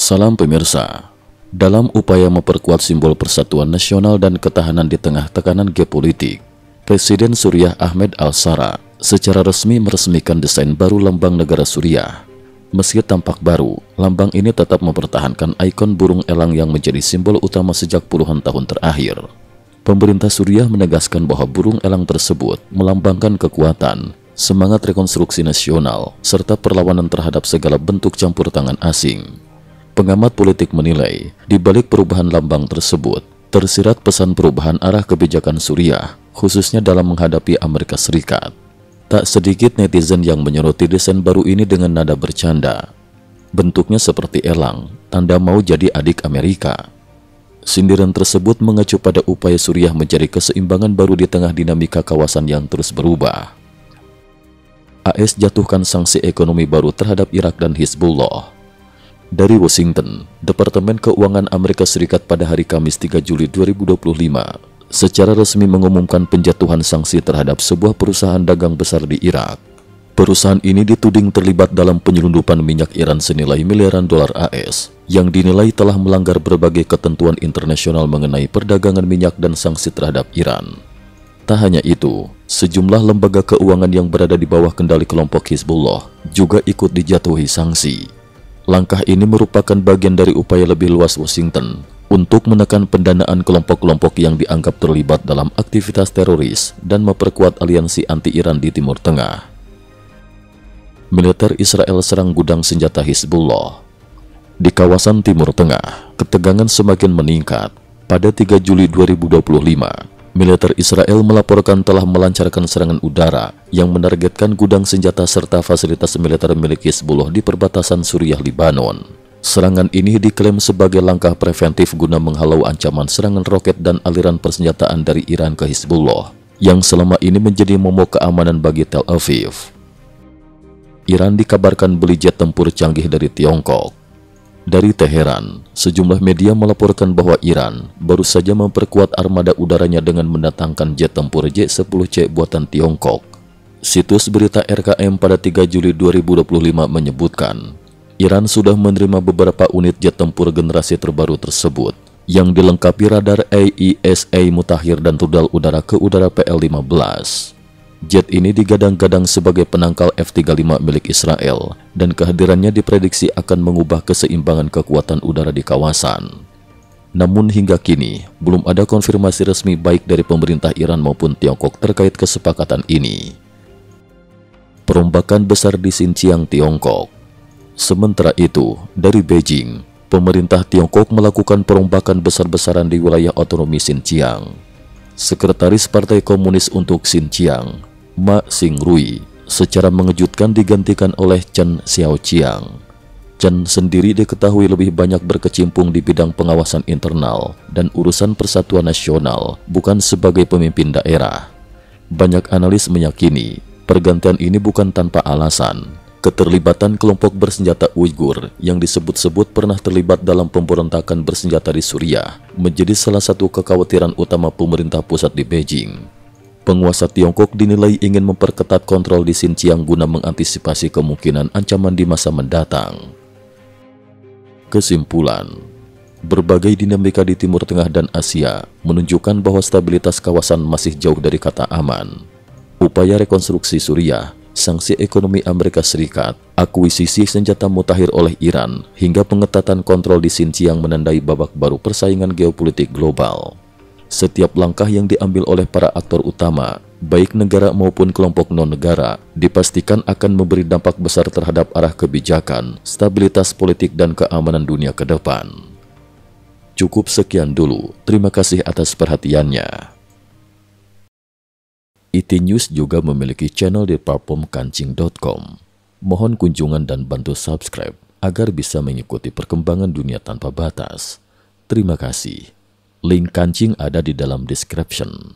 Salam pemirsa. Dalam upaya memperkuat simbol persatuan nasional dan ketahanan di tengah tekanan geopolitik, Presiden Suriah Ahmed Al-Shara secara resmi meresmikan desain baru lambang negara Suriah. Meski tampak baru, lambang ini tetap mempertahankan ikon burung elang yang menjadi simbol utama sejak puluhan tahun terakhir. Pemerintah Suriah menegaskan bahwa burung elang tersebut melambangkan kekuatan, semangat rekonstruksi nasional, serta perlawanan terhadap segala bentuk campur tangan asing. Pengamat politik menilai, di balik perubahan lambang tersebut, tersirat pesan perubahan arah kebijakan Suriah, khususnya dalam menghadapi Amerika Serikat. Tak sedikit netizen yang menyoroti desain baru ini dengan nada bercanda. Bentuknya seperti elang, tanda mau jadi adik Amerika. Sindiran tersebut mengacu pada upaya Suriah mencari keseimbangan baru di tengah dinamika kawasan yang terus berubah. AS jatuhkan sanksi ekonomi baru terhadap Irak dan Hizbullah. Dari Washington, Departemen Keuangan Amerika Serikat pada hari Kamis 3 Juli 2025 secara resmi mengumumkan penjatuhan sanksi terhadap sebuah perusahaan dagang besar di Irak. Perusahaan ini dituding terlibat dalam penyelundupan minyak Iran senilai miliaran dolar AS yang dinilai telah melanggar berbagai ketentuan internasional mengenai perdagangan minyak dan sanksi terhadap Iran. Tak hanya itu, sejumlah lembaga keuangan yang berada di bawah kendali kelompok Hizbullah juga ikut dijatuhi sanksi. Langkah ini merupakan bagian dari upaya lebih luas Washington untuk menekan pendanaan kelompok-kelompok yang dianggap terlibat dalam aktivitas teroris dan memperkuat aliansi anti-Iran di Timur Tengah. Militer Israel serang gudang senjata Hizbullah. Di kawasan Timur Tengah, ketegangan semakin meningkat. Pada 3 Juli 2025, militer Israel melaporkan telah melancarkan serangan udara yang menargetkan gudang senjata serta fasilitas militer milik Hizbullah di perbatasan Suriah-Libanon. Serangan ini diklaim sebagai langkah preventif guna menghalau ancaman serangan roket dan aliran persenjataan dari Iran ke Hizbullah, yang selama ini menjadi momok keamanan bagi Tel Aviv. Iran dikabarkan beli jet tempur canggih dari Tiongkok. Dari Teheran, sejumlah media melaporkan bahwa Iran baru saja memperkuat armada udaranya dengan mendatangkan jet tempur J-10C buatan Tiongkok. Situs berita RKM pada 3 Juli 2025 menyebutkan, Iran sudah menerima beberapa unit jet tempur generasi terbaru tersebut, yang dilengkapi radar AESA mutakhir dan rudal udara ke udara PL-15. Jet ini digadang-gadang sebagai penangkal F-35 milik Israel dan kehadirannya diprediksi akan mengubah keseimbangan kekuatan udara di kawasan. Namun hingga kini, belum ada konfirmasi resmi baik dari pemerintah Iran maupun Tiongkok terkait kesepakatan ini. Perombakan besar di Xinjiang, Tiongkok. Sementara itu, dari Beijing, pemerintah Tiongkok melakukan perombakan besar-besaran di wilayah otonomi Xinjiang. Sekretaris Partai Komunis untuk Xinjiang, Ma Xingrui, secara mengejutkan digantikan oleh Chen Xiaoqiang. Chen sendiri diketahui lebih banyak berkecimpung di bidang pengawasan internal dan urusan persatuan nasional, bukan sebagai pemimpin daerah. Banyak analis meyakini, pergantian ini bukan tanpa alasan. Keterlibatan kelompok bersenjata Uighur yang disebut-sebut pernah terlibat dalam pemberontakan bersenjata di Suriah menjadi salah satu kekhawatiran utama pemerintah pusat di Beijing. Penguasa Tiongkok dinilai ingin memperketat kontrol di Xinjiang guna mengantisipasi kemungkinan ancaman di masa mendatang. Kesimpulan, berbagai dinamika di Timur Tengah dan Asia menunjukkan bahwa stabilitas kawasan masih jauh dari kata aman. Upaya rekonstruksi Suriah, sanksi ekonomi Amerika Serikat, akuisisi senjata mutakhir oleh Iran, hingga pengetatan kontrol di Xinjiang menandai babak baru persaingan geopolitik global. Setiap langkah yang diambil oleh para aktor utama, baik negara maupun kelompok non-negara, dipastikan akan memberi dampak besar terhadap arah kebijakan, stabilitas politik dan keamanan dunia ke depan. Cukup sekian dulu, terima kasih atas perhatiannya. IT News juga memiliki channel di platform kancing.com. Mohon kunjungan dan bantu subscribe agar bisa mengikuti perkembangan dunia tanpa batas. Terima kasih. Link kancing ada di dalam description.